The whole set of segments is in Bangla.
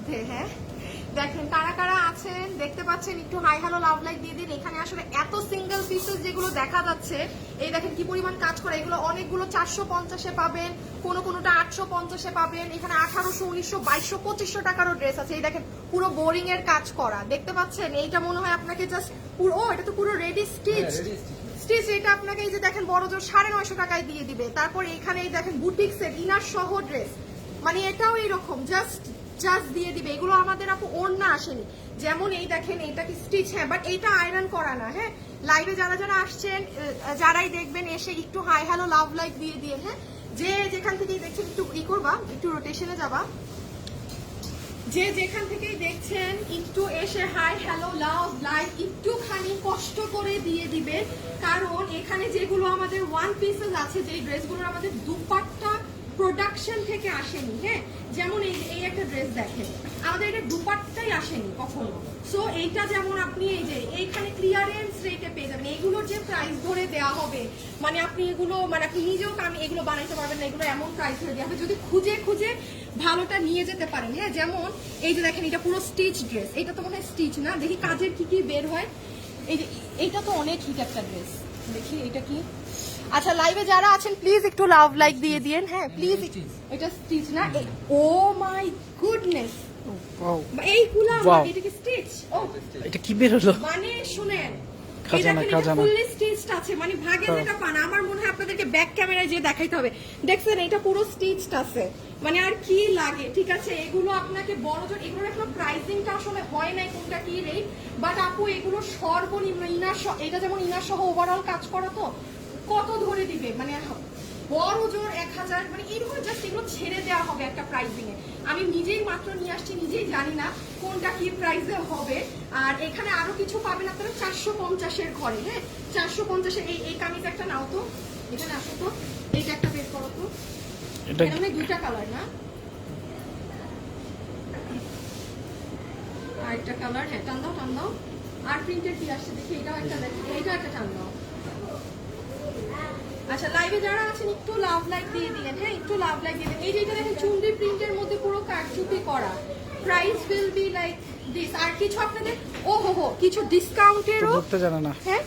মধ্যে। হ্যাঁ দেখেন কারা কারা আছেন দেখতে পাচ্ছেন, একটু হাই হ্যালো লাভ লাইক দিয়ে দিন। এখানে আসলে এত সিঙ্গেল পিসেস যেগুলো দেখা যাচ্ছে, এই দেখেন কি পরিমাণ কাজ করা। এগুলো অনেকগুলো 450-এ পাবেন, কোনোটা 850-এ পাবেন। এখানে 1800, 1900, 2200, 2500 টাকারও ড্রেস আছে। এই দেখেন পুরো বোরিং এর কাজ করা, দেখতে পাচ্ছেন। এইটা মনে হয় আপনাকে জাস্ট পুরো, এটা তো পুরো রেডি স্টিচ। এটা আপনাকে এই যে দেখেন বড় জোর 950 টাকায় দিয়ে দিবে। তারপর এখানে এই দেখেন বুটিক সেট ইনার সহ ড্রেস, মানে এটাও এইরকম জাস্ট দিয়ে দিবে। এগুলো আমাদের আপু ওড়না আসেনি, যেমন এই দেখেন এটা কি স্টিচ, হ্যাঁ বাট এটা আয়রন করা না। হ্যাঁ লাইভে যারা যারা আসছেন, যারাই দেখবেন এসে একটু হাই হ্যালো লাভ লাইক দিয়ে দিয়ে, হ্যাঁ যে যেখান থেকেই দেখছেন একটু করবা, একটু রোটেশনে যাবা, যে যেখান থেকেই দেখছেন একটু এসে হাই হ্যালো লাভ লাইক একটুখানি কষ্ট করে দিয়ে দিবে। কারণ এখানে যেগুলো আমাদের ওয়ান পিসেস আছে, যে ড্রেসগুলোর আমাদের দুপাট্টা প্রোডাকশন থেকে আসেনি, হ্যাঁ যেমন এই একটা ড্রেস দেখেন, আমাদের এটা দুপাট্টাই আসেনি কখনো। সো এইটা যেমন আপনি এই যে এইখানে ক্লিয়ারেন্স রেটে পেয়ে যাবেন। এইগুলোর যে প্রাইস ধরে দেওয়া হবে, মানে আপনি এগুলো, মানে আপনি নিজেও এগুলো বানাইতে পারবেন না, এগুলো এমন প্রাইস ধরে দেওয়া হবে যদি খুঁজে খুঁজে ভালোটা নিয়ে যেতে পারেন। হ্যাঁ যেমন এই যে দেখেন এটা পুরো স্টিচ ড্রেস, এটা তো মনে হয় স্টিচ না, দেখি কাজের কি কি বের হয়। এই যে এইটা তো অনেক হিট একটা ড্রেস, দেখি এটা কি। আচ্ছা লাইভে যারা আছেন প্লিজ একটু লাভ লাইক দিয়ে দিয়েন, হ্যাঁ প্লিজ। এটা স্টিচ না, ও মাই গুডনেস, এইগুলা এটা কি স্টিচ? ও এটা কি বের হলো? মানে শুনেন, খাজানা খাজানা ফুললি স্টিচড আছে, মানে ভাগে যেটা পান। আমার মনে হয় আপনাদেরকে ব্যাক ক্যামেরায় যে দেখাইতে হবে। দেখছেন এটা পুরো স্টিচড আছে, মানে আর কি লাগে। ঠিক আছে এগুলো আপনাকে বড় জোর, এগুলোর এখনো প্রাইসিংটা আসলে হয় নাই কোনটা কি রেট, বাট আপু এগুলো সর্বনিম্ন ইনার সহ, এটা যেমন ইনার সহ ওভারঅল কাজ করা, তো কত ধরে দিবে, মানে বড় জোর 1000, মানে এরকম জাস্ট এগুলো ছেড়ে দেওয়া হবে একটা প্রাইসিং এ। আমি নিজেই মাত্র নিয়ে আসছি, নিজেই জানি না কোনটা কি প্রাইসে হবে। আর এখানে আরো কিছু পাবেন আপনারা 450-এর ঘরে। হ্যাঁ 450-এর এই কামিজ একটা নাও তো, এখানে আসো তো, এইটা একটা বের করো তো। এটা মানে দুইটা কালার না, আর একটা কালার, হ্যাঁ টান দাও। আর প্রিন্টের কি আসছে দেখি, এটাও একটা দেখি, এইটা একটা টান দাও। আচ্ছা লাইভে যারা আছেন একটু লাভ লাইক দিয়ে দিলেন, হ্যাঁ একটু লাভ লাইক দিয়ে দিলেন। এই যে এটা দেখেন চুন্ডি প্রিন্টের মধ্যে পুরো কারচুপি করা, price will be like this. আর কিছু আপনাদের হো কিছু ডিসকাউন্টেরও ধরতে জানা না, হ্যাঁ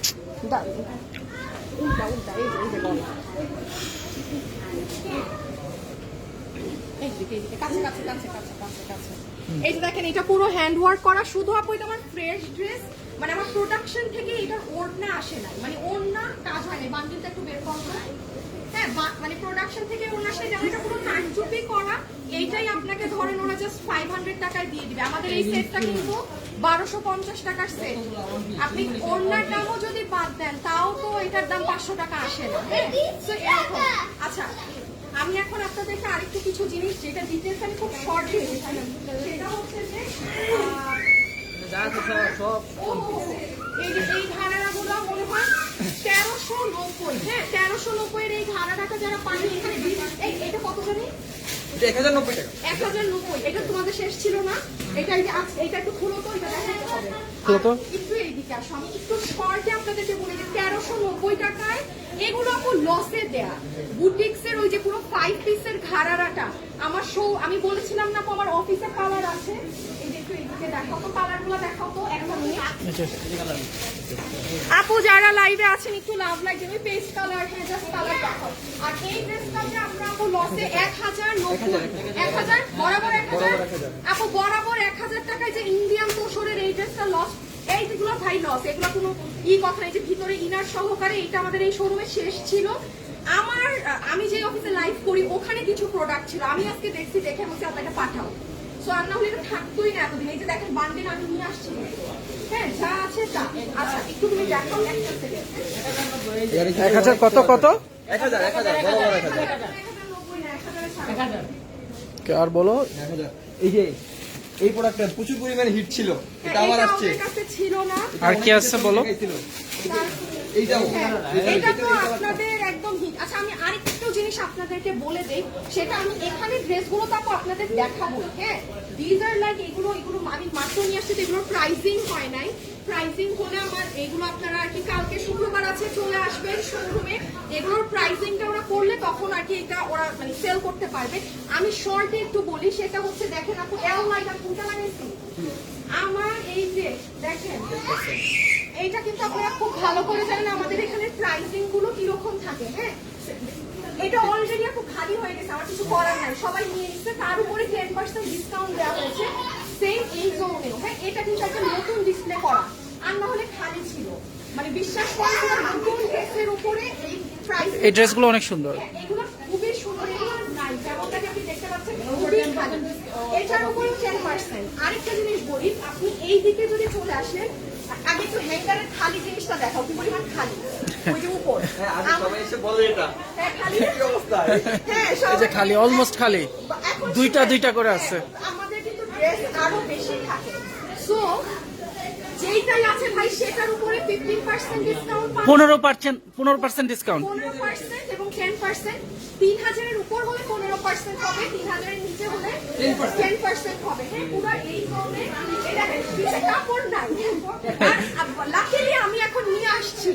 উল্টা এই যে বল, এইদিকে কাছে। এই যে দেখেন এটা পুরো হ্যান্ড ওয়ার্ক করা, শুধু আপু এটা আমার ফ্রেশ ড্রেস, মানে আমার প্রোডাকশন থেকে এটার ওড়না আসে নাই, মানে ওড়না কাজ হয় না। বান্ডিলটা একটু বের করবো, হ্যাঁ মানে প্রোডাকশন থেকে ওড়না আসে, যেমন এটা পুরো কারচুপি করা। এইটাই আপনাকে ধরেন ওরা জাস্ট 500 টাকায় দিয়ে দিবে। আমাদের এই সেটটা কিন্তু 1250 টাকার সেট। আপনি ওড়নার দামও যদি বাদ দেন তাও তো এটার দাম 500 টাকা আসে না। আচ্ছা আমি এখন আপনাদেরকে আরেকটু কিছু জিনিস, যেটা ডিটেলস আমি খুব শর্টলি দেখাই, সেটা হচ্ছে যে এই ঘাড়াগুলো মনে হয় 1390। হ্যাঁ 1390-এর এই ঘাড়াটা যারা পানি এখানে, এটা কত জানি 1090 টাকা। 1090, এটা তোমাদের শেষ ছিল না। এটা একটু খুলো তো, এটা দেখাতে হবে। একটু এইদিকে আসো, আমি একটু শর্টে আপনাদেরকে বলে দিই 1390 টাকায় এগুলো আপু লসে দেয়া। বুটিক্সের ওই যে পুরো 5 পিসের ঘাড়াটা আমার আমি বলেছিলাম না আমার অফিসে কালার আছে, এই যে একটু এইদিকে দেখাও তো, কালারগুলো দেখাও তো একটা মিনিট। আপু যারা লাইভে আছেন একটু লাভ লাইক দেবে, পেস্ট কালার, হ্যাঁ জাস্ট কালার দেখাও। আর এই ড্রেসটাতে আমরা আপু লসে 1000 বরাবর 1000 আপু, বরাবর 1000 টাকায় যে ইন্ডিয়ান তোষরের এই ড্রেসটা লস। এই যেগুলো ভাই লস, এগুলো কোনো কথা নেই যে ভিতরে ইনার সহকারে। এটা আমাদের এই শোরুমে শেষ ছিল। আমি যে অফিসে লাইভ করি ওখানে কিছু প্রোডাক্ট ছিল, আমি আজকে দেখছি, দেখে বলছি আপনাকে পাঠাও। সো আর না হলে এটা থাকতোই না এতদিন। এই যে দেখেন বান্ডেল আমি নিয়ে আসছি, হ্যাঁ যা আছে তা। আচ্ছা একটু তুমি দেখাও, একটা সেকেন্ড। 1000 কত 1000 আর বলো। এই যে এই প্রোডাক্টটা প্রচুর পরিমাণে হিট ছিল, এটা আবার আসছে। ছিল না, আর কি আছে বলো। এইটাও এটা তো আপনাদের একদম হিট। আচ্ছা আমি আরেকটু জিনিস জিনিস আপনাদেরকে বলে দেই, সেটা আমি এখানে ড্রেসগুলো তারপর আপনাদের দেখাবো। হ্যাঁ, দিজ আর লাইক এগুলো আমি মাত্র নিয়ে আসছি, এগুলোর প্রাইসিং হয় নাই। প্রাইসিং হলে আমার এগুলো আপনারা আর কি কালকে শুক্রবার আছে, চলে আসবেন শোরুমে, এগুলোর প্রাইসিংটা ওরা করলে তখন আর কি এটা ওরা মানে সেল করতে পারবে। আমি শর্টে একটু বলি, সেটা হচ্ছে দেখেন আপু এল লাইক কোনটা লাগাইছি আমার এই যে দেখেন, এইটা কিন্তু আপনারা খুব ভালো করে জানেন আমাদের এখানে প্রাইসিং গুলো কিরকম থাকে। হ্যাঁ, এটা অলরেডি আপু খালি হয়ে গেছে, আমার কিছু করার নাই, সবাই নিয়ে নিচ্ছে, তার উপরে 10% ডিসকাউন্ট দেওয়া হয়েছে সেম এই জোনেও। হ্যাঁ, এটা কিন্তু একটা নতুন ডিসপ্লে করা, আর না হলে খালি ছিল। মানে বিশ্বাস করেন নতুন ড্রেসের উপরে এই প্রাইস, এই ড্রেসগুলো অনেক সুন্দর। এগুলো খুবই সুন্দর, এগুলো নাই যেমনটাকে আপনি দেখতে পাচ্ছেন খুবই ভালো। এটার উপরে 10%। আরেকটা জিনিস বলি, আপনি এই দিকে যদি চলে আসেন, আগে একটু হ্যাঙ্গারের খালি জিনিসটা দেখাও, কি পরিমাণ খালি ওই যে উপর। হ্যাঁ, আজ সবাই এসে বলে এটা হ্যাঁ, খালি কি অবস্থা। হ্যাঁ, এই যে খালি, অলমোস্ট খালি, এখন দুইটা দুইটা করে আছে। আমাদের কিন্তু ড্রেস আরো বেশি থাকে, সো যেইটাই আছে ভাই সেটার উপরে 15% ডিসকাউন্ট পাবেন। 15% ডিসকাউন্ট, 15% এবং 10%। 3000 এর উপর হলে 15% হবে, 3000 এর নিচে হলে 10% হবে। হ্যাঁ, পুরো এই কমে এটা পিছে কাপড় নাই। আর লাকিলি আমি এখন নিয়ে আসছি,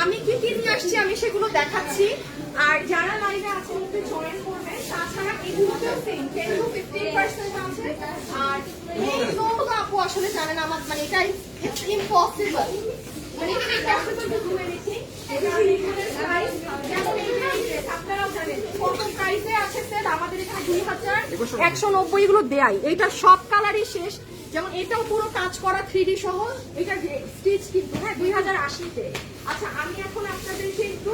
আমি কি কি নিয়ে আসছি আমি সেগুলো দেখাচ্ছি। আর যারা লাইভে আছেন একটু জয়েন করবেন। তাছাড়া এগুলোতেও সেম 10 to 15% আছে। আর এই জোনগুলো আপু আসলে জানেন আমার মানে এটা ইটস ইম্পসিবল, মানে ইম্পসিবল টু ডু এনিথিং। এটা লিমিটেড প্রাইস, যেমন এই ড্রেস আপনারাও জানেন কত প্রাইসে আছে সেল, আমাদের এখানে 2190 এগুলো দেয়। এটা সব কালারই শেষ, যেমন এটাও পুরো কাজ করা 3D সহ, এটা স্টিচ কিন্তু। হ্যাঁ, 2080-তে। আচ্ছা, আমি এখন আপনাদেরকে একটু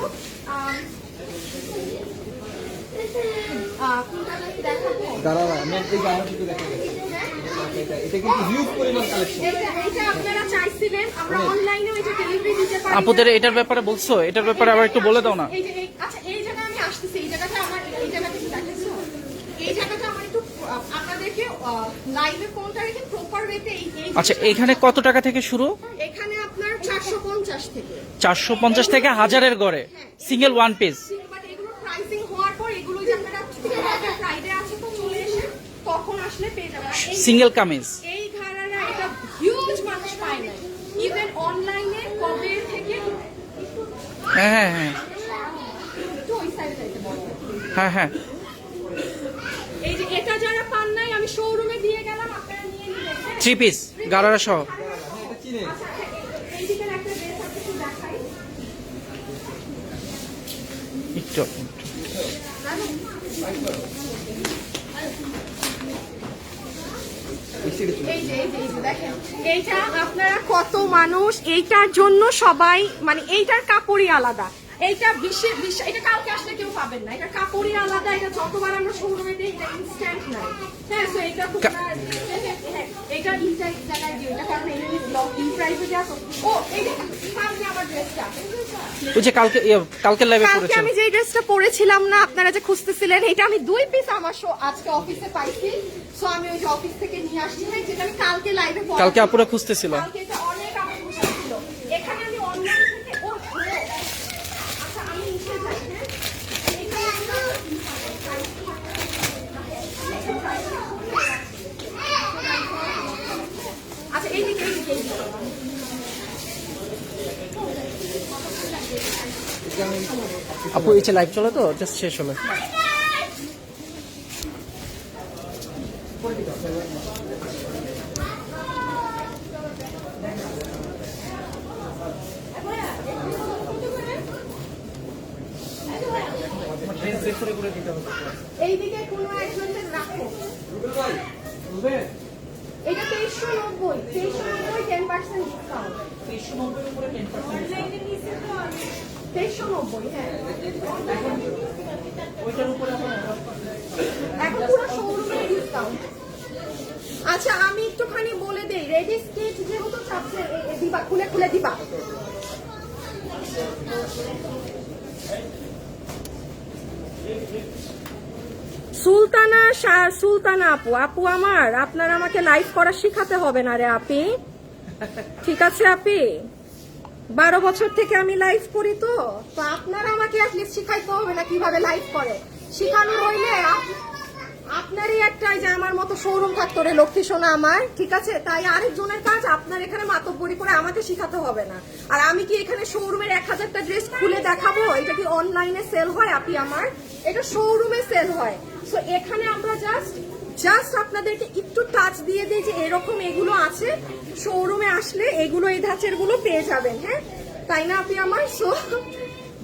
কোনটা দেখাবো। দাঁড়াও, আমি এই যে আমার কিছু দেখাবো। এটা কিন্তু হিউজ পরিমাণ কালেকশন। এটা আপনারা চাইছিলেন, আমরা অনলাইনে ওই যে ডেলিভারি দিতে পারি। আপুদের এটার ব্যাপারে বলছো, এটার ব্যাপারে আবার একটু বলে দাও না। এই যে আচ্ছা, এই জায়গায় আমি আসতেছি, এই জায়গাটা আমার, এই জায়গাটা কি দেখাচ্ছো, এই জায়গাটা আমার একটু আপনাদেরকে লাইভে কোনটা রেখে প্রপার ওয়েতে এই আচ্ছা, এখানে কত টাকা থেকে শুরু? এখানে আপনার 450 থেকে 450 থেকে 1000-এর গড়ে সিঙ্গেল ওয়ান পিস। বাট এগুলো প্রাইসিং হওয়ার পর এগুলো যে আপনারা ফ্রাইডে আছে তো চলে এসে তখন আসলে পেয়ে যাবেন। সিঙ্গেল কামিজ, এই ঘাড়ারা এটা হিউজ মানুষ পায় না, ইভেন অনলাইনে কবে থেকে হ্যাঁ হ্যাঁ হ্যাঁ একটু ওই সাইডে যাইতে বলো। হ্যাঁ হ্যাঁ। এই যে এটা যারা পান নাই আমি শোরুমে দিয়ে গেলাম, আপনারা নিয়ে নিবেন। 3 পিস গারারা সহ। এটা চিনে আচ্ছা, এই দিকের একটা ড্রেস আছে একটু দেখাই। একটু এই যে দেখেন, এইটা আপনারা কত মানুষ এইটার জন্য সবাই মানে এইটার কাপড়ই আলাদা, এইটা এটা কালকে আসলে কেউ পাবেন না, এটা কাপড়ই আলাদা, এটা যতবার আমরা শোরুমে দিই এটা ইনস্ট্যান্ট নাই। হ্যাঁ, সো এটা খুব এটা ইনস্ট্যান্ট জায়গায় দিই, এটা কারণ এই প্রাইসে দেওয়া। ও এই যে সামনে আমার ড্রেসটা, ওই যে কালকে লাইভে কালকে করেছেন, আমি যে ড্রেসটা পরেছিলাম না আপনারা যে খুঁজতেছিলেন, এটা আমি 2 পিস আমার আজকে অফিসে পাইছি, সো আমি ওই যে অফিস থেকে নিয়ে আসছি। হ্যাঁ, যেটা আমি কালকে লাইভে কালকে আপুরা খুঁজতেছিল। কালকে এটা অনেক আমার খুঁজতেছিল, এখানে আমি অনলাইন থেকে আচ্ছা আমি নিচে যাই। হ্যাঁ, এইটা আচ্ছা এইদিকে আপু এই যে লাইভ চলে তো, জাস্ট শেষ হলো। এইদিকে কোনো একজনের রাখো। এটা 2390, 10% ডিসকাউন্ট। 2390, হ্যাঁ। এখন পুরো শোরুমে ডিসকাউন্ট। আচ্ছা, আমি একটুখানি বলে দেই, রেডি স্টিচ যেহেতু চাচ্ছে দিবা, খুলে খুলে দিবা। সুলতানা আপু আমার, আপনার আমাকে লাইভ করা শিখাতে হবে না রে আপি, ঠিক আছে আপি? 12 বছর থেকে আমি লাইভ করি, তো আপনারা আমাকে অ্যাটলিস্ট শিখাইতে হবে না কিভাবে লাইভ করে। শিখানো হইলে আপনারই একটা যে আমার মতো শোরুম থাকতো রে লক্ষ্মী সোনা আমার, ঠিক আছে? তাই আরেকজনের কাজ আপনার এখানে মাতব্বরি করে আমাকে শিখাতে হবে না। আর আমি কি এখানে শোরুমের 1000টা ড্রেস খুলে দেখাবো? এটা কি অনলাইনে সেল হয় আপনি আমার? এটা শোরুমে সেল হয়। সো এখানে আমরা জাস্ট আপনাদেরকে একটু টাচ দিয়ে দিই যে এরকম এগুলো আছে, শোরুমে আসলে এগুলো এই ধাঁচের গুলো পেয়ে যাবেন। হ্যাঁ, তাই না আপনি আমার? সো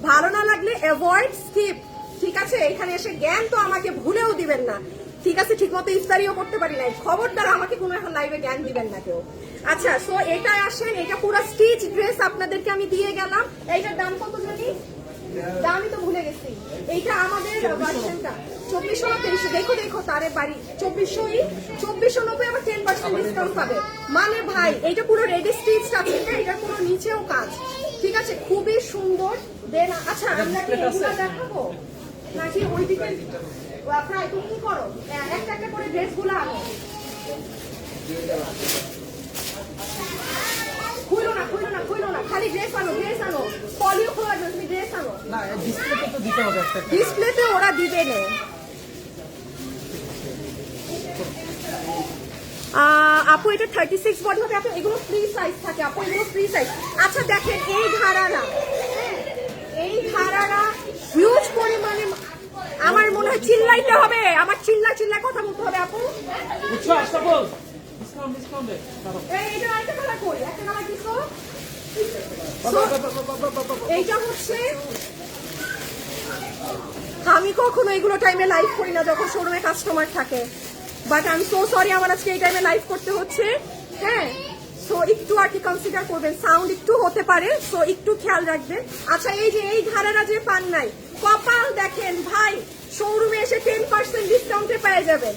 ভালো না লাগলে অ্যাভয়েড, স্কিপ, ঠিক আছে? এখানে এসে জ্ঞান তো আমাকে ভুলেও দিবেন না, ঠিক আছে? ঠিক মতো ইফতারিও করতে পারি নাই, খবরদার আমাকে কোনো এখন লাইভে জ্ঞান দিবেন না কেউ। আচ্ছা, সো এটাই আসেন, এটা পুরো স্টিচ ড্রেস আপনাদেরকে আমি দিয়ে গেলাম। এইটার দাম কত জানি? দামই তো ভুলে গেছি। এইটা আমাদের ভার্সনটা 2490। দেখো তারে বাড়ি 2490 আবার 10% ডিসকাউন্ট পাবে। মানে ভাই এইটা পুরো রেডি স্টিচ আছে, এটা পুরো নিচেও কাজ, ঠিক আছে? খুবই সুন্দর। দেন আচ্ছা আমরা কি এগুলো দেখাবো নাকি ওইদিকে? প্রায় তুমি কি করো, একটা একটা করে ড্রেসগুলো আনো। খুলো না, খালি ড্রেস আনো, পলিও খোলা যাবে, তুমি ড্রেস আনো না, ডিসপ্লেতে তো দিতে হবে একটা। ডিসপ্লেতে ওরা দিবে না। আপু এটা 36 বডি হবে আপু, এগুলো ফ্রি সাইজ থাকে আপু, এগুলো ফ্রি সাইজ। আচ্ছা দেখেন এই ধারারা, হিউজ পরিমাণে, আমার মনে হয় চিল্লাইতে হবে, আমার চিল্লা কথা বলতে হবে আপু। বুঝছো আশরাফুল? ডিসকাউন্ট এইটা আরেকটা কালার কই, একটা কালার দিছো। এইটা হচ্ছে, আমি কখনো এগুলো টাইমে লাইভ করি না যখন শোরুমে কাস্টমার থাকে, বাট আমি সো সরি আমার আজকে এই টাইমে লাইভ করতে হচ্ছে। হ্যাঁ, সো একটু আর কি কনসিডার করবেন, সাউন্ড একটু হতে পারে, সো একটু খেয়াল রাখবেন। আচ্ছা এই যে এই ধারারা যে পান নাই, কপাল দেখেন ভাই, শোরুমে এসে 10% ডিসকাউন্টে পেয়ে যাবেন।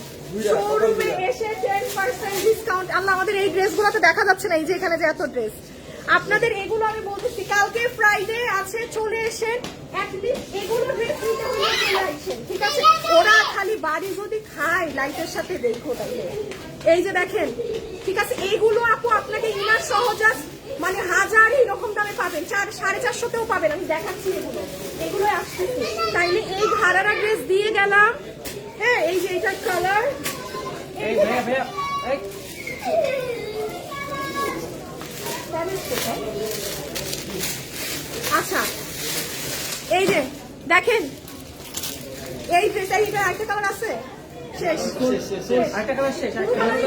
শোরুমে এসে 10% ডিসকাউন্ট। আল্লাহ, আমাদের এই ড্রেসগুলো তো দেখা যাচ্ছে না, এই যে এখানে যে এত ড্রেস আপনাদের, এগুলো আমি বলতেছি কালকে ফ্রাইডে আছে, চলে এসেন অ্যাটলিস্ট এগুলো ড্রেস নিতে হলে চলে আসেন, ঠিক আছে? ওরা খালি বাড়ি যদি খায় লাইটের সাথে দেখো তাইলে। এই যে দেখেন, ঠিক আছে? এইগুলো আপু আপনাকে ইনার সহ জাস্ট মানে 1000 এরকম দামে পাবেন, 400-450তেও পাবেন। আমি দেখাচ্ছি এগুলো আসতেছি। তাইলে এই ধারারা ড্রেস দিয়ে গেলাম। হ্যাঁ, এই যে এটার কালার, এই ভাইয়া এই আচ্ছা এই যে দেখেন এই ড্রেসটা, এটা একটা কালার আছে, শেষ আরেকটা কালার শেষ, আরেকটা পুরো কালার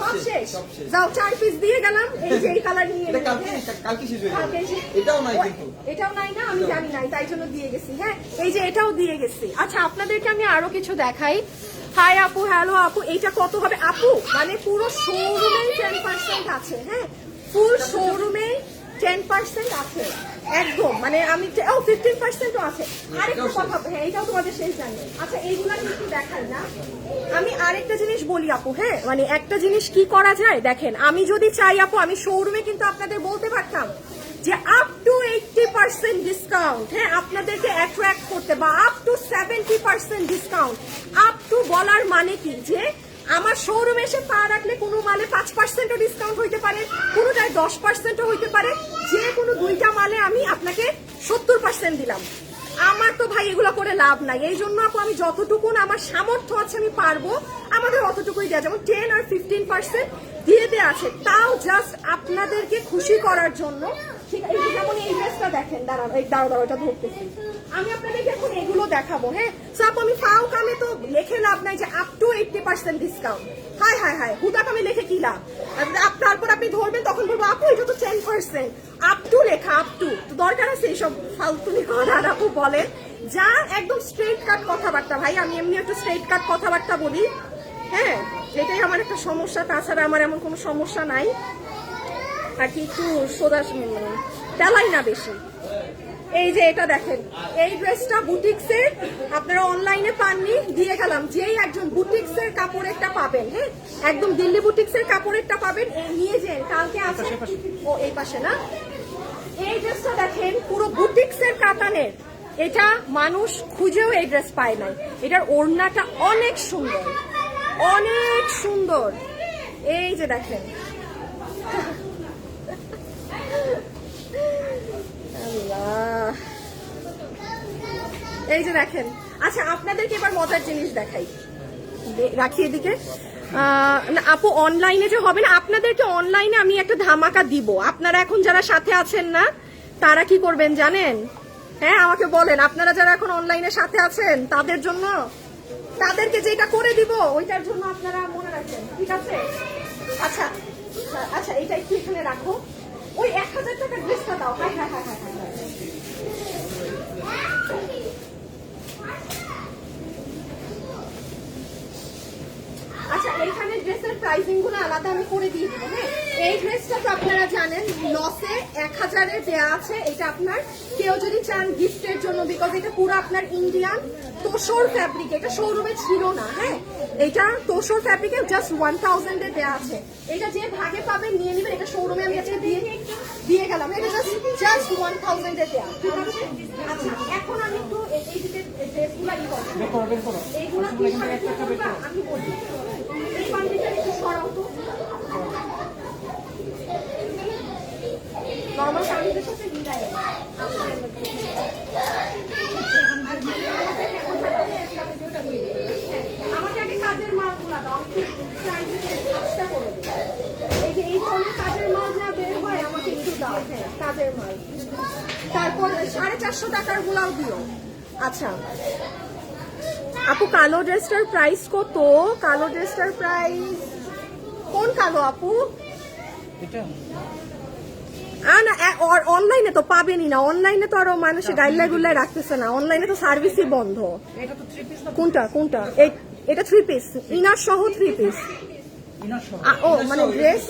কালার শেষ। সব শেষ। যাও 4 পিস দিয়ে গেলাম, এই যে এই কালার নিয়ে এটা নেবেন। কালকে শেষ হয়ে কালকে যাবে। শেষ। এটাও নাই কিন্তু। এটাও নাই না, আমি জানি নাই, তাই জন্য দিয়ে গেছি। হ্যাঁ, এই যে এটাও দিয়ে গেছি। আচ্ছা আপনাদেরকে আমি আরো কিছু দেখাই। হাই আপু, হ্যালো আপু, এইটা কত হবে আপু? মানে পুরো শোরুমেই 10% আছে। হ্যাঁ, ফুল শোরুমে 10% আছে একদম, মানে আমি 15%ও আছে। আরেকটা কথা, হ্যাঁ এইটাও তোমাদের শেষ জানি। আচ্ছা এইগুলা কিন্তু দেখাই না, আমি আরেকটা জিনিস বলি আপু। হ্যাঁ, মানে একটা জিনিস কি করা যায় দেখেন, আমি যদি চাই আপু, আমি শোরুমে কিন্তু আপনাদের বলতে পারতাম যে আপ টু 80% ডিসকাউন্ট, হ্যাঁ, আপনাদেরকে অ্যাট্রাক্ট করতে, বা up to 70% discount. Up to বলার মানে কি, যে আমার শোরুমে এসে পা রাখলে কোনো মালে 5%ও ডিসকাউন্ট হইতে পারে, কোনোটায় 10%ও হইতে পারে, যে কোনো 2টা মালে আমি আপনাকে 70% দিলাম। আমার তো ভাই এগুলো করে লাভ নাই। এই জন্য আপু আমি যতটুকুন আমার সামর্থ্য আছে আমি পারবো, আমাদের অতটুকুই দেওয়া, যেমন 10 আর 15% দিয়ে দেওয়া আছে, তাও জাস্ট আপনাদেরকে খুশি করার জন্য। ঠিক আছে, যেমন এই ড্রেসটা দেখেন, দাঁড়াও এটা ধরতেছি, আমি আপনাদেরকে এখন এগুলো দেখাবো। হ্যাঁ, সব আমি ফাও কামে তো লেখে লাভ নাই যে আপ টু 80% ডিসকাউন্ট। হাই হাই হাই, হুদা কামে লেখে কি লাভ? তারপর আপনি ধরবেন, তখন বলবো আপু এটা তো 10%, আপ টু লেখা, আপ টু। তো দরকার আছে এইসব ফালতুনি কথা আপু বলেন, যা একদম স্ট্রেট কাট কথাবার্তা। ভাই আমি এমনি একটু স্ট্রেট কাট কথাবার্তা বলি। হ্যাঁ, এটাই আমার একটা সমস্যা, তাছাড়া আমার এমন কোনো সমস্যা নাই আর কি, একটু সোজা তেলাই না বেশি। এই যে এটা দেখেন, এই ড্রেসটা বুটিক্সের, আপনারা অনলাইনে পাননি, দিয়ে গেলাম। যেই একজন বুটিক্সের কাপড়েরটা পাবেন, হ্যাঁ একদম দিল্লি বুটিক্সের কাপড়েরটা পাবেন, নিয়ে যান, কালকে আছে। ও এই পাশে না, এই ড্রেসটা দেখেন পুরো বুটিক্সের কাতানের, এটা মানুষ খুঁজেও এই ড্রেস পায় নাই। এটার ওড়নাটা অনেক সুন্দর, অনেক সুন্দর। এই যে দেখেন, আল্লাহ। এই যে দেখেন, আচ্ছা আপনাদেরকে এবার মজার জিনিস দেখাই, রাখি এদিকে। না আপু, অনলাইনে যে হবে না, আপনাদেরকে অনলাইনে আমি একটা ধামাকা দিব। আপনারা এখন যারা সাথে আছেন না, তারা কি করবেন জানেন? হ্যাঁ আমাকে বলেন, আপনারা যারা এখন অনলাইনে সাথে আছেন তাদের জন্য, তাদেরকে যেটা করে দিব ওইটার জন্য আপনারা মনে রাখবেন, ঠিক আছে? আচ্ছা আচ্ছা, এটা একটু এখানে রাখো। ওই 1000 টাকার ড্রেসটা দাও। হ্যাঁ হ্যাঁ হ্যাঁ হ্যাঁ হ্যাঁ। আচ্ছা, এইখানে ড্রেসের প্রাইসিং গুলো আলাদা আমি করে দিয়ে দিব। হ্যাঁ, এই ড্রেসটা তো আপনারা জানেন লসে 1000-এ দেয়া আছে। এটা আপনার কেউ যদি চান গিফটের জন্য, বিকজ এটা পুরো আপনার ইন্ডিয়ান তোষর ফ্যাব্রিক, এটা শোরুমে ছিল না। হ্যাঁ, এটা তোষর ফ্যাব্রিকে জাস্ট 1000-এ দেয়া আছে। এটা যে ভাগে পাবেন নিয়ে নেবেন, এটা শোরুমে আমি আজকে দিয়ে গেলাম। এটা জাস্ট 1000-এ দেয়া, ঠিক আছে? আচ্ছা, এখন আমি একটু এই দিকে ড্রেসগুলো এইগুলো কিভাবে করবা আমি বলি। এই বান্ডিলটা একটু সরাও তো। নরমাল শাড়িদের সাথে মিলাই আমাকে আগে কাজের মালগুলো দাও, চেষ্টা করে এই যে এই ধরনের কাজের মাল যা বের হয় আমাকে একটু দাও। হ্যাঁ, কাজের মাল। তারপর 450 টাকার গুলাও দিও। আচ্ছা আপু, কালো ড্রেসটার প্রাইস কত? কালো ড্রেসটার প্রাইস কোন কালো আপু? না, অনলাইনে তো পাবেনই না। অনলাইনে তো আরো মানুষের গাইডলাইন গুলাই রাখতেছে না। অনলাইনে তো সার্ভিসই বন্ধ। কোনটা কোনটা? এটা 3 পিস, ইনার সহ 3 পিস। ও মানে ড্রেস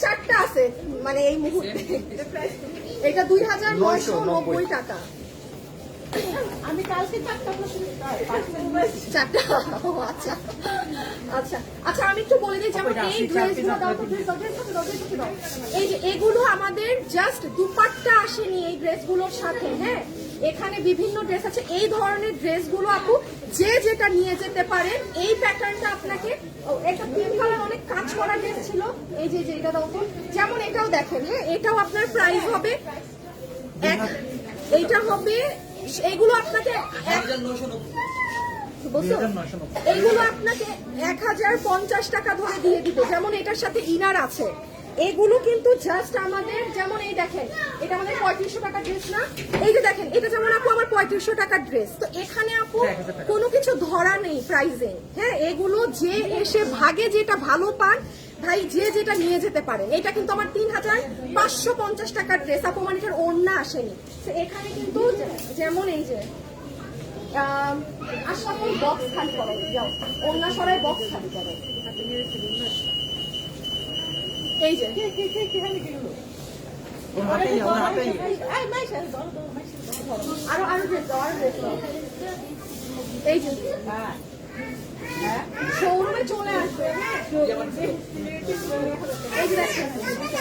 4টা আছে মানে এই মুহূর্তে। এটা 2990 টাকা। আমি কালকে 4টা। আচ্ছা আচ্ছা আচ্ছা, আমি একটু বলে দিই, যেমন এই ড্রেসগুলো দাও তো, এই যে এগুলো আমাদের জাস্ট দুপাট্টা আসেনি এই ড্রেসগুলোর সাথে। হ্যাঁ, এখানে বিভিন্ন ড্রেস আছে। এই ধরনের ড্রেসগুলো আপু যে যেটা নিয়ে যেতে পারেন। এই প্যাটার্নটা আপনাকে, একটা পিঙ্ক কালার অনেক কাজ করা ড্রেস ছিল, এই যে এটা দাও তো। যেমন এটাও দেখেন, হ্যাঁ এটাও আপনার প্রাইস হবে এইটা হবে, এইগুলো আপনাকে এইগুলো আপনাকে 1050 টাকা ধরে দিয়ে দিবে। যেমন এটার সাথে ইনার আছে। এগুলো কিন্তু জাস্ট আমাদের, যেমন এই দেখেন এটা আমাদের 3500 টাকা ড্রেস না? এই যে দেখেন এটা যেমন আপু আমার 3500 টাকার ড্রেস। তো এখানে আপু কোনো কিছু ধরা নেই প্রাইসিং। হ্যাঁ, এগুলো যে এসে ভাগে যেটা ভালো পান ভাই, যে যেটা নিয়ে যেতে পারেন। এটা কিন্তু আমার 3550 টাকার ড্রেস আপু, মানে এটার ওড়না আসেনি। তো এখানে কিন্তু যেমন এই যে আসলে বক্স খালি করো, যাও ওড়না সরাই বক্স খালি করো। এই যে আরো আরো ড্রেস দাও, আরো ড্রেস দাও। এই যে শোরুমে চলে আসবে। এই যে দেখেন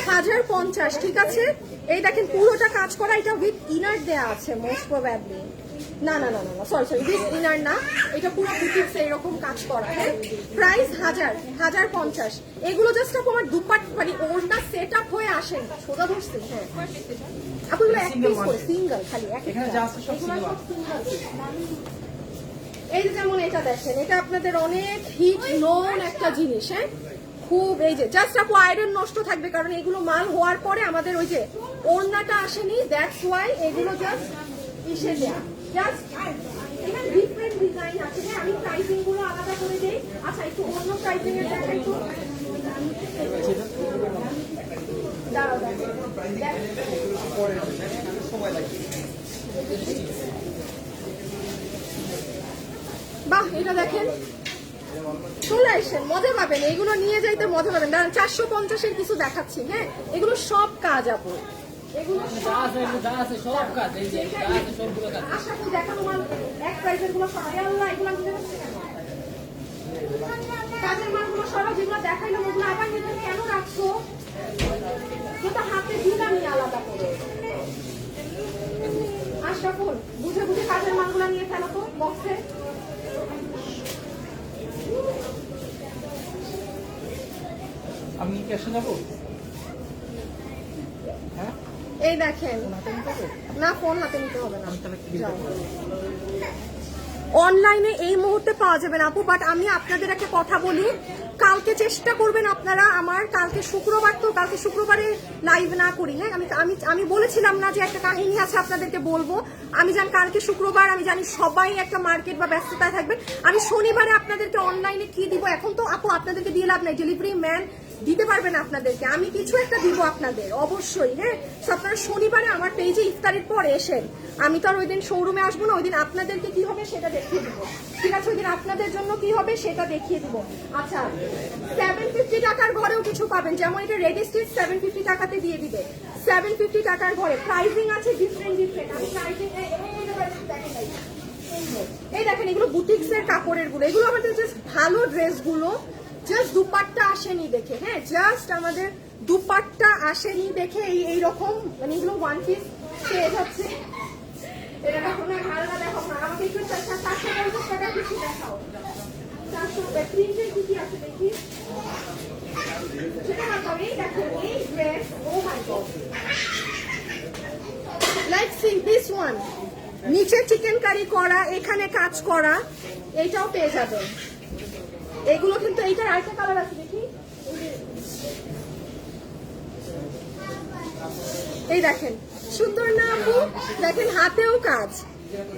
1050, ঠিক আছে? এই দেখেন পুরোটা কাজ করা, এটা উইথ ইনার দেয়া আছে মোস্ট প্রবাবলি। না না না না সরি উইথ ইনার না, এটা পুরো বুটিক্স এরকম কাজ করা। হ্যাঁ, প্রাইস 1050। এগুলো জাস্ট আপু আমার দুপাট মানে ওড়না সেট আপ হয়ে আসেন, সোজা ধরছি। হ্যাঁ আপু, এগুলো এক পিস করে সিঙ্গেল, খালি এক। এই যে যেমন এটা দেখেন, এটা আপনাদের অনেক হিট নোন একটা জিনিস। হ্যাঁ, খুব এই যে জাস্ট আপু আয়রন নষ্ট থাকবে, কারণ এগুলো মাল হওয়ার পরে আমাদের ওই যে ওড়নাটা আসেনি, দ্যাটস ওয়াই এগুলো জাস্ট ইসে দেয়া। জাস্ট এখানে ডিফারেন্ট ডিজাইন আছে। হ্যাঁ, আমি প্রাইসিং গুলো আলাদা করে দেই। আচ্ছা, একটু অন্য প্রাইসিং এর দেখা একটু দাঁড়াও বাহ, এটা দেখেন চলে আসেন, মজা পাবেন। এগুলো নিয়ে যাইতে মজা পাবেন। দাঁড়ান, 450-এর কিছু দেখাচ্ছি। হ্যাঁ, এগুলো সব কাজ আপু, এগুলো সব কাজ। আশা করি দেখানো মাল এক প্রাইসের গুলো সবাই। আল্লাহ, এগুলো আমি কাজের মালগুলো সরাও, যেগুলো দেখাইলাম ওগুলো আবার নিজে কেন রাখছো? যেটা হাতে দিলামই আলাদা করে। আশরাফুল, বুঝে বুঝে কাজের মালগুলো নিয়ে ফেলো তো বক্সে। আমি ক্যাশে যাবো? হ্যাঁ, এই দেখেন, না ফোন হাতে নিতে হবে না, অনলাইনে এই মুহূর্তে পাওয়া যাবে না আপু। বাট আমি আপনাদের একটা কথা বলি, কালকে চেষ্টা করবেন আপনারা, আমার কালকে শুক্রবার, তো কালকে শুক্রবারে লাইভ না করি। হ্যাঁ, আমি আমি আমি বলেছিলাম না যে একটা কাহিনী আছে আপনাদেরকে বলবো। আমি জানি কালকে শুক্রবার, আমি জানি সবাই একটা মার্কেট বা ব্যস্ততায় থাকবেন। আমি শনিবারে আপনাদেরকে অনলাইনে কি দিব, এখন তো আপু আপনাদেরকে দিয়ে লাভ নাই, ডেলিভারি ম্যান দিতে পারবেন আপনাদেরকে, আমি কিছু একটা দিব আপনাদের অবশ্যই। হ্যাঁ, তো আপনারা শনিবারে আমার পেজে ইফতারের পর এসেন, আমি তো আর ওই দিন শোরুমে আসবো না, ওই দিন আপনাদেরকে কি হবে সেটা দেখিয়ে দিব, ঠিক আছে? ওই দিন আপনাদের জন্য কি হবে সেটা দেখিয়ে দিব। আচ্ছা, 750 টাকার ঘরেও কিছু পাবেন, যেমন এটা রেডি স্টিচ 750 টাকাতে দিয়ে দিবে, 750 টাকার ঘরে প্রাইসিং আছে ডিফারেন্ট। আমি প্রাইসিং এই দেখেন, এগুলো বুটিক্স এর কাপড়ের গুলো, এগুলো আমাদের জাস্ট ভালো ড্রেসগুলো, জাস্ট দুপাট্টা আসেনি দেখে। হ্যাঁ, জাস্ট আমাদের দুপাট্টা আসেনি দেখে এই রকম, মানে এগুলো ওয়ান পিস পেয়ে যাচ্ছে। এটা দেখো না, ভালো দেখো না, আমাকে একটু 450 টাকা কিছু দেখাও, 400 প্রিন্টের কি আছে দেখি, সেটা দেখাও। এই দেখো এই dress, oh my god, like see this one, নিচে চিকেন কারি করা, এখানে কাজ করা, এইটাও পেয়ে যাবেন। এগুলো কিন্তু এইটার আরেকটা কালার আছে দেখি, এই দেখেন, সুন্দর না আপু? দেখেন হাতেও কাজ।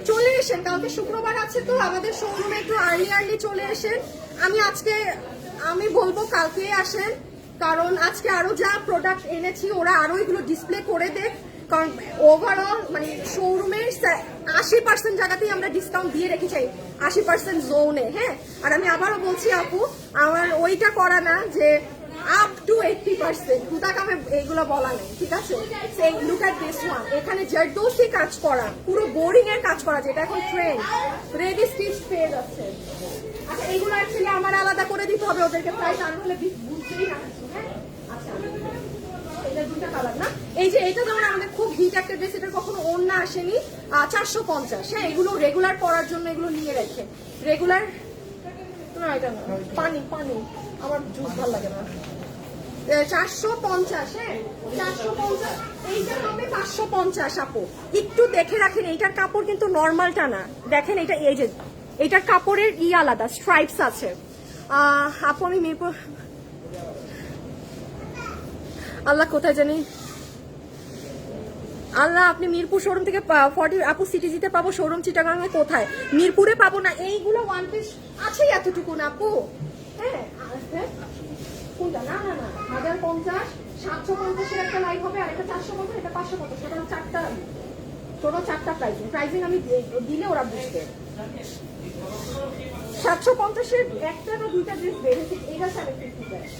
চলে এসেন, কালকে শুক্রবার আছে তো আমাদের শোরুমে একটু আর্লি চলে এসেন। আমি বলবো কালকে আসেন, কারণ আজকে আরো যা প্রোডাক্ট এনেছি ওরা আরো এগুলো ডিসপ্লে করে দেখ, কারণ ওভারঅল মানে শোরুমের 80% জায়গাতেই আমরা ডিসকাউন্ট দিয়ে রেখেছি, 80% জোনে। হ্যাঁ, আর আমি আবারও বলছি আপু, আমার ওইটা করা না যে আপ টু 80%, হুদাকামে এইগুলো বলা নেই, ঠিক আছে? সেই লুক এট দিস ওয়ান, এখানে জারদোসি কাজ করা, পুরো বোরিং এর কাজ করা, যেটা এখন ট্রেন্ড, রেডি স্টিচ পেয়ে যাচ্ছে। আচ্ছা, এইগুলো অ্যাকচুয়ালি আমার আলাদা করে দিতে হবে ওদেরকে, প্রাইস আর হলে বুঝতেই না। হ্যাঁ, আচ্ছা, এটা দুটো কালার না, এই যে এটা যেমন আমাদের খুব হিট একটা ড্রেস, এটা কখনো ওড়না আসেনি, 450। হ্যাঁ, এগুলো রেগুলার পরার জন্য এগুলো নিয়ে রাখে, রেগুলার না, এটা না, পানি আমার জুস ভালো লাগে না। 450, হ্যাঁ 450, এইটা হবে 550 আপু। একটু দেখে রাখেন, এইটার কাপড় কিন্তু নর্মালটা না, দেখেন এটা, এই যে এইটার কাপড়ের আলাদা স্ট্রাইপস আছে। আপু আমি মিরপুর, আল্লাহ কোথায় জানি, আল্লাহ আপনি মিরপুর শোরুম থেকে 40 আপু সিটিজিতে পাবো, শোরুম চিটাগাঙে কোথায়? মিরপুরে পাবো না, এইগুলো ওয়ান পিস আছে এতটুকু না আপু। হ্যাঁ, কোনটা? না 1050, 750 একটা লাইভ হবে, আর একটা 450, এটা 550, টোটাল 4টা প্রাইসিং আমি দিলে ওরা বুঝবে। 750-এর একটা না দুইটা ড্রেস বেড়েছে, এটা 750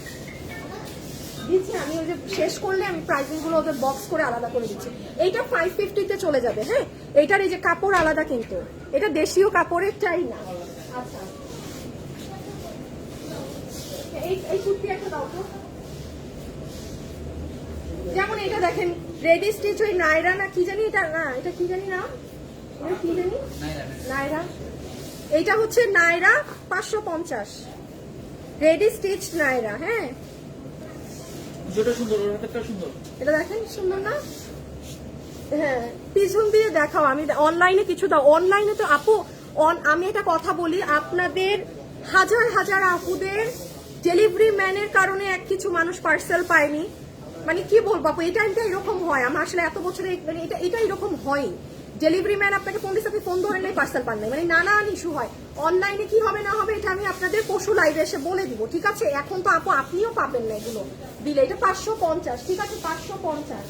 দিচ্ছি আমি, ওই যে শেষ করলে আমি প্রাইসিং গুলো ওদের বক্স করে আলাদা করে দিচ্ছি। এইটা 550-তে চলে যাবে। হ্যাঁ, এইটার এই যে কাপড় আলাদা, কিন্তু এটা দেশীয় কাপড়ের চাই না। আচ্ছা, এই কুর্তি একটা দাও তো, যেমন এটা দেখেন রেডি স্টিচ, ওই নাইরা না কি জানি, এটা না, এটা কি জানি না, এটা কি জানি, নাইরা, এইটা হচ্ছে নাইরা 550 রেডি স্টিচ নাইরা। হ্যাঁ, এটা দেখেন সুন্দর না? হ্যাঁ, পিছন দিয়ে দেখাও, আমি অনলাইনে কিছু দাও, অনলাইনে তো আপু আমি একটা কথা বলি, আপনাদের হাজার আপুদের ডেলিভারি ম্যানের কারণে কিছু মানুষ পার্সেল পায়নি, মানে কি বলবো আপু, এটা এরকম হয়, আমার আসলে এত বছরে মানে এটা এরকম হয়, ডেলিভারি ম্যান আপনাকে ফোন দিচ্ছে, আপনি ফোন ধরেন নাই, পার্সেল পান নাই, মানে নানান ইস্যু হয়। অনলাইনে কি হবে না হবে এটা আমি আপনাদের পরশু লাইভে এসে বলে দিব, ঠিক আছে? এখন তো আপু আপনিও পাবেন না এগুলো দিলে, এটা 550, ঠিক আছে? 550।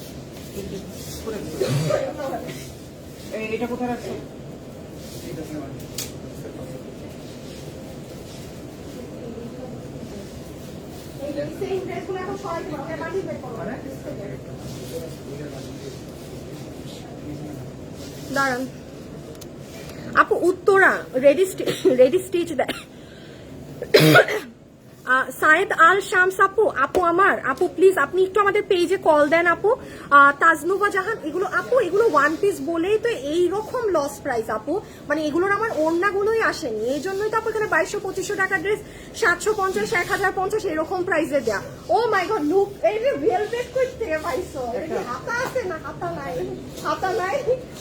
এটা কোথায় রাখছো? দাঁড়ান আপু, উত্তরা রেডি স্টিচ দেয় সায়েদ আল শামস আপু, আপু প্লিজ আপনি একটু আমাদের পেজে কল দেন আপু। তাজনুবা জাহান, এগুলো আপু এগুলো ওয়ান পিস বলেই তো এইরকম লস প্রাইস আপু, মানে এগুলোর আমার ওড়নাগুলোই আসেনি, এই জন্যই তো আপু এখানে 2200-2500 টাকা ড্রেস 750, 1050 এরকম প্রাইসে দেয়া। ও মাই গড, লুক এই যে ভেলভেট কই থেকে পাইছো, হাতা আছে না? হাতা নাই, হাতা নাই।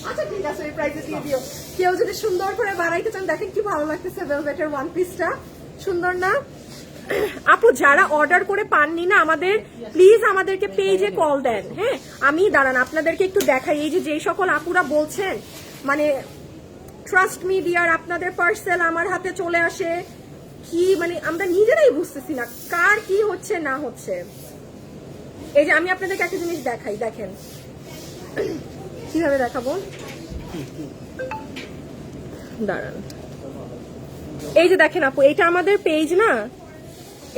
আচ্ছা ঠিক আছে, এই প্রাইসে দিয়ে দিও। কেউ যদি সুন্দর করে বানাইতে চান, দেখেন কি ভালো লাগতেছে ভেলভেটের ওয়ান পিসটা, সুন্দর না আপু? যারা অর্ডার করে পাননি না আমাদের, প্লিজ আমাদেরকে পেজে কল দেন। হ্যাঁ, আমি দাঁড়ান আপনাদেরকে একটু দেখাই। এই যে সকল আপুরা বলছেন, মানে ট্রাস্ট মি ডিয়ার, আপনাদের পার্সেল আমার হাতে চলে আসে কি, মানে আমরা নিজেরাই বুঝতেছি না কার কি হচ্ছে না হচ্ছে। এই যে আমি আপনাদেরকে একটা জিনিস দেখাই, দেখেন কিভাবে দেখাবো, দাঁড়ান। এই যে দেখেন আপু, এটা আমাদের পেজ না,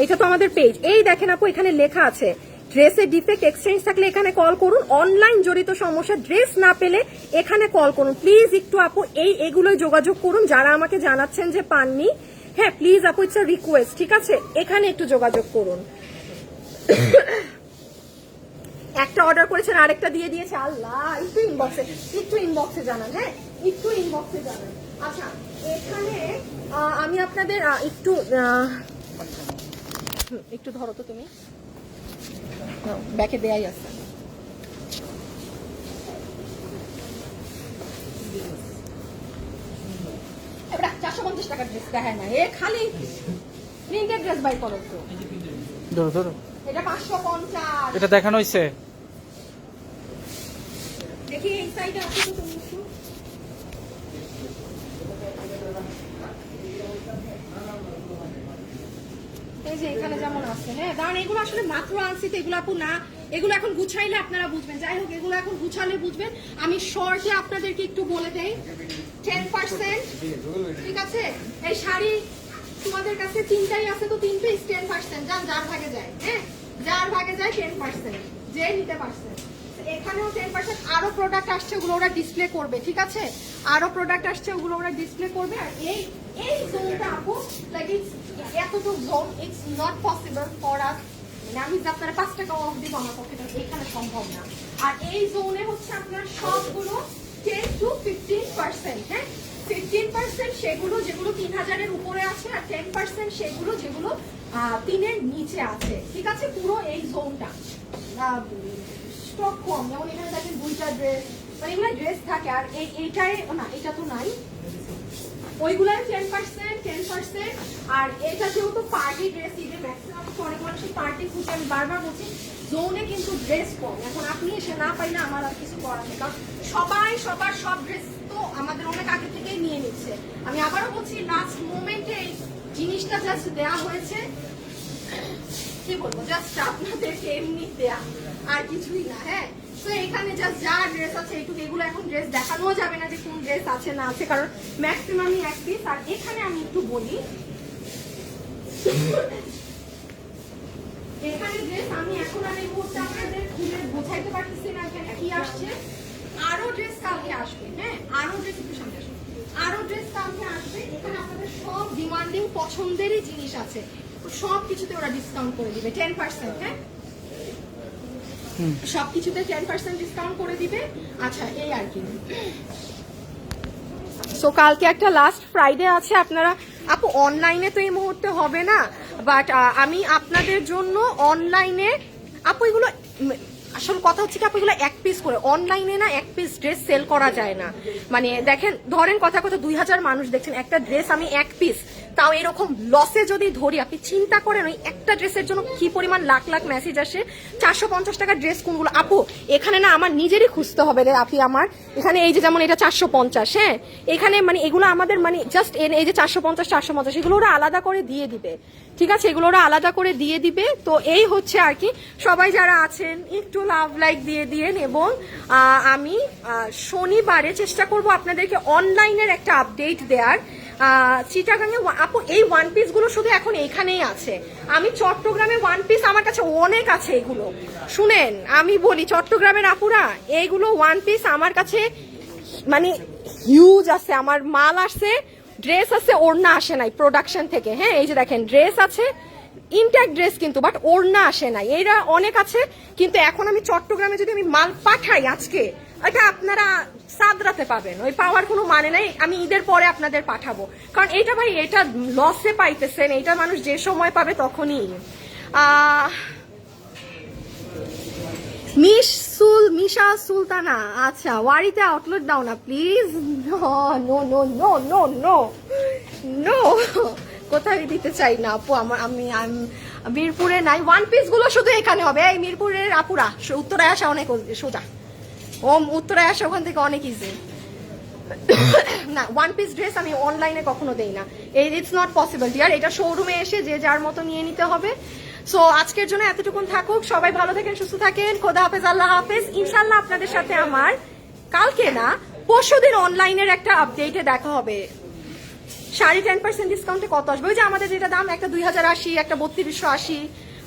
এটা তো আমাদের পেজ। এই দেখেন আপু, এখানে লেখা আছে ড্রেসের ডিফেক্ট এক্সচেঞ্জ থাকলে এখানে কল করুন, অনলাইন জড়িত সমস্যা, ড্রেস না পেলে এখানে কল করুন। প্লিজ একটু আপু এইগুলোই যোগাযোগ করুন যারা আমাকে জানাচ্ছেন যে পাননি। হ্যাঁ প্লিজ আপু, ইটস আ রিকোয়েস্ট, ঠিক আছে? এখানে একটু যোগাযোগ করুন। একটা অর্ডার করেছেন, আরেকটা দিয়ে দিয়েছে। আল্লাহ, একটু ইনবক্সে জানান। হ্যাঁ, একটু ইনবক্সে জানান। আচ্ছা, এখানে আমি আপনাদের একটু ধরো তো তুমি, ব্যাকে দেয়াই আছে। এবার 450 টাকার ড্রেস দেখায় না, এ খালি প্রিন্টেড ড্রেস বাই করো তো। ধরো ধরো, এটা 550। এটা দেখানো হয়েছে। দেখি এই সাইডে আছে তো তুমি একটু। এই যে এখানে যেমন আছে, হ্যাঁ দাঁড়ান, এগুলো আসলে মাত্র আনছি তো, এগুলো আপু না, এগুলো এখন গুছাইলে আপনারা বুঝবেন। যাই হোক, এগুলো এখন গুছালে বুঝবেন। আমি শর্টে আপনাদেরকে একটু বলে দেই, 10%, ঠিক আছে? এই শাড়ি তোমাদের কাছে তিনটাই আছে তো, তিনটেই 10%, যার ভাগে যায়। হ্যাঁ, যার ভাগে যায় 10%, যে নিতে পারছে। এখানেও 10%। আরো প্রোডাক্ট আসছে, ওগুলো ওরা ডিসপ্লে করবে, ঠিক আছে? আরো প্রোডাক্ট আসছে, ওগুলো ওরা ডিসপ্লে করবে। আর এই জোনটা আপু, লাইক এতটুকু zone, it's not possible for us, মানে আমি যে আপনারা 5 টাকা অফ দিব আমার পক্ষে এখানে সম্ভব না। আর এই জোনে হচ্ছে আপনার সবগুলো 10 to 15%, হ্যাঁ 15% সেগুলো যেগুলো 3000-এর উপরে আছে, আর 10% সেগুলো যেগুলো 3-এর নিচে আছে, ঠিক আছে? পুরো এই জোনটা স্টক কম, যেমন এখানে দেখেন 2টা ড্রেস, মানে এগুলো ড্রেস থাকে। আর এইটাই না, এটা তো নাই, ওইগুলাই 10%। আর এটা যেহেতু পার্টি ড্রেস, ঈদে ম্যাক্সিমাম অনেক মানুষের পার্টি খুঁজে, আমি বারবার বলছি জোনে কিন্তু ড্রেস কম। এখন আপনি এসে না পাইলে আমার আর কিছু করার নেই, কারণ সবাই সবার সব ড্রেস তো আমাদের অনেক আগে থেকেই নিয়ে নিচ্ছে। আমি আবারও বলছি, লাস্ট মোমেন্টে এই জিনিসটা জাস্ট দেওয়া হয়েছে, কি বলবো, জাস্ট আপনাদেরকে এমনি দেয়া, আর কিছুই না। হ্যাঁ, তো এখানে জাস্ট যা ড্রেস আছে এইটুকু, এগুলো এখন ড্রেস দেখানো যাবে না যে কোন ড্রেস আছে না আছে, কারণ ম্যাক্সিমামই এক পিস। আর এখানে আমি একটু বলি, এখানে ড্রেস আমি এখন আর এই মুহূর্তে আপনাদের খুলে বোঝাইতে পারতেছি না এখানে কি আসছে। আরো ড্রেস কালকে আসবে, হ্যাঁ আরো ড্রেস একটু সামনে আসবে, আরো ড্রেস কালকে আসবে। এখানে আপনাদের সব ডিমান্ডিং পছন্দেরই জিনিস আছে, সব কিছুতে ওরা ডিসকাউন্ট করে দিবে 10%। হ্যাঁ, সবকিছুতে 10% ডিসকাউন্ট করে দিবে। আচ্ছা, এই আর কি। সো কালকে একটা লাস্ট ফ্রাইডে আছে, আপনারা আপু অনলাইনে তো এই মুহূর্তে হবে না, বাট আমি আপনাদের জন্য অনলাইনে আপু এগুলো, আসল কথা হচ্ছে কি আপু এগুলো এক পিস করে, অনলাইনে না এক পিস ড্রেস সেল করা যায় না। মানে দেখেন, ধরেন কথা 2000 মানুষ দেখছেন, একটা ড্রেস আমি এক পিস, তাও এরকম লসে যদি ধরি, আপনি চিন্তা করেন ওই একটা ড্রেসের জন্য কি পরিমাণ লাখ লাখ মেসেজ আসে। 450 টাকার ড্রেস কোনগুলো আপু, এখানে না আমার নিজেরই খুঁজতে হবে রে আপনি। আমার এখানে এই যে যেমন এটা 450, হ্যাঁ এখানে মানে এগুলো আমাদের মানে জাস্ট এই যে 450 এগুলো ওরা আলাদা করে দিয়ে দিবে, ঠিক আছে? এগুলো ওরা আলাদা করে দিয়ে দিবে। তো এই হচ্ছে আর কি, সবাই যারা আছেন একটু লাভ লাইক দিয়ে দিয়েন। এবং আমি শনিবারে চেষ্টা করব আপনাদেরকে অনলাইনের একটা আপডেট দেওয়ার। চিটাগাঙে আপু এই ওয়ান পিস গুলো শুধু এখন এইখানেই আছে। আমি চট্টগ্রামে ওয়ান পিস আমার কাছে অনেক আছে, এগুলো শুনেন আমি বলি, চট্টগ্রামের আপুরা এইগুলো ওয়ান পিস আমার কাছে মানে হিউজ আছে। আমার মাল আসছে, ড্রেস আছে, ওড়না আসে নাই প্রোডাকশন থেকে। হ্যাঁ, এই যে দেখেন ড্রেস আছে, ইনট্যাক্ট ড্রেস কিন্তু, বাট ওড়না আসে না, এরা অনেক আছে। কিন্তু এখন আমি চট্টগ্রামে যদি আমি মাল পাঠাই আজকে, এটা আপনারা সাদরাতে পাবেন, ওই পাওয়ার কোনো মানে নাই। আমি ঈদের পরে আপনাদের পাঠাবো, কারণ এটা ভাই এটা লসে পাইতেছেন, এটা মানুষ যে সময় পাবে তখনই। মিশা সুলতানা, আচ্ছা ওয়ারিতে আউটলেট দাও না please. No no no no no no no, কোথায় দিতে চাই না আপু। আমি মিরপুরে নাই, ওয়ান পিস গুলো শুধু এখানে হবে। এই মিরপুরের আপুরা উত্তরায় আসা অনেক সোজা, উত্তরায় আসা ওখান থেকে অনেক ইজি। না, ওয়ান পিস ড্রেস আমি অনলাইনে কখনো দেই না, ইটস নট পসিবল ডিয়ার। এটা শোরুমে এসে যে যার মতো নিয়ে নিতে হবে। সো আজকের জন্য এতটুকুন থাকুক, সবাই ভালো থাকেন, সুস্থ থাকেন, খোদা হাফেজ, আল্লাহ হাফেজ। ইনশাল্লাহ আপনাদের সাথে আমার কালকে না পরশুদিন অনলাইনের একটা আপডেটে দেখা হবে। শাড়ি 10% ডিসকাউন্টে কত আসবে, ওই যে আমাদের যেটা দাম, একটা 2080, একটা 3280,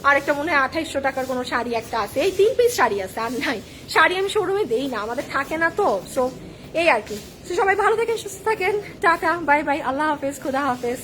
আর একটা মনে হয় 2800 টাকার কোনো শাড়ি একটা আছে। এই 3 পিস শাড়ি আছে, আর নাই। শাড়ি আমি শোরুমে দেই না, আমাদের থাকে না তো। সো এই আর কি। সবাই ভালো থাকেন, সুস্থ থাকেন, টাটা, বাই বাই, আল্লাহ হাফেজ, খুদা হাফেজ।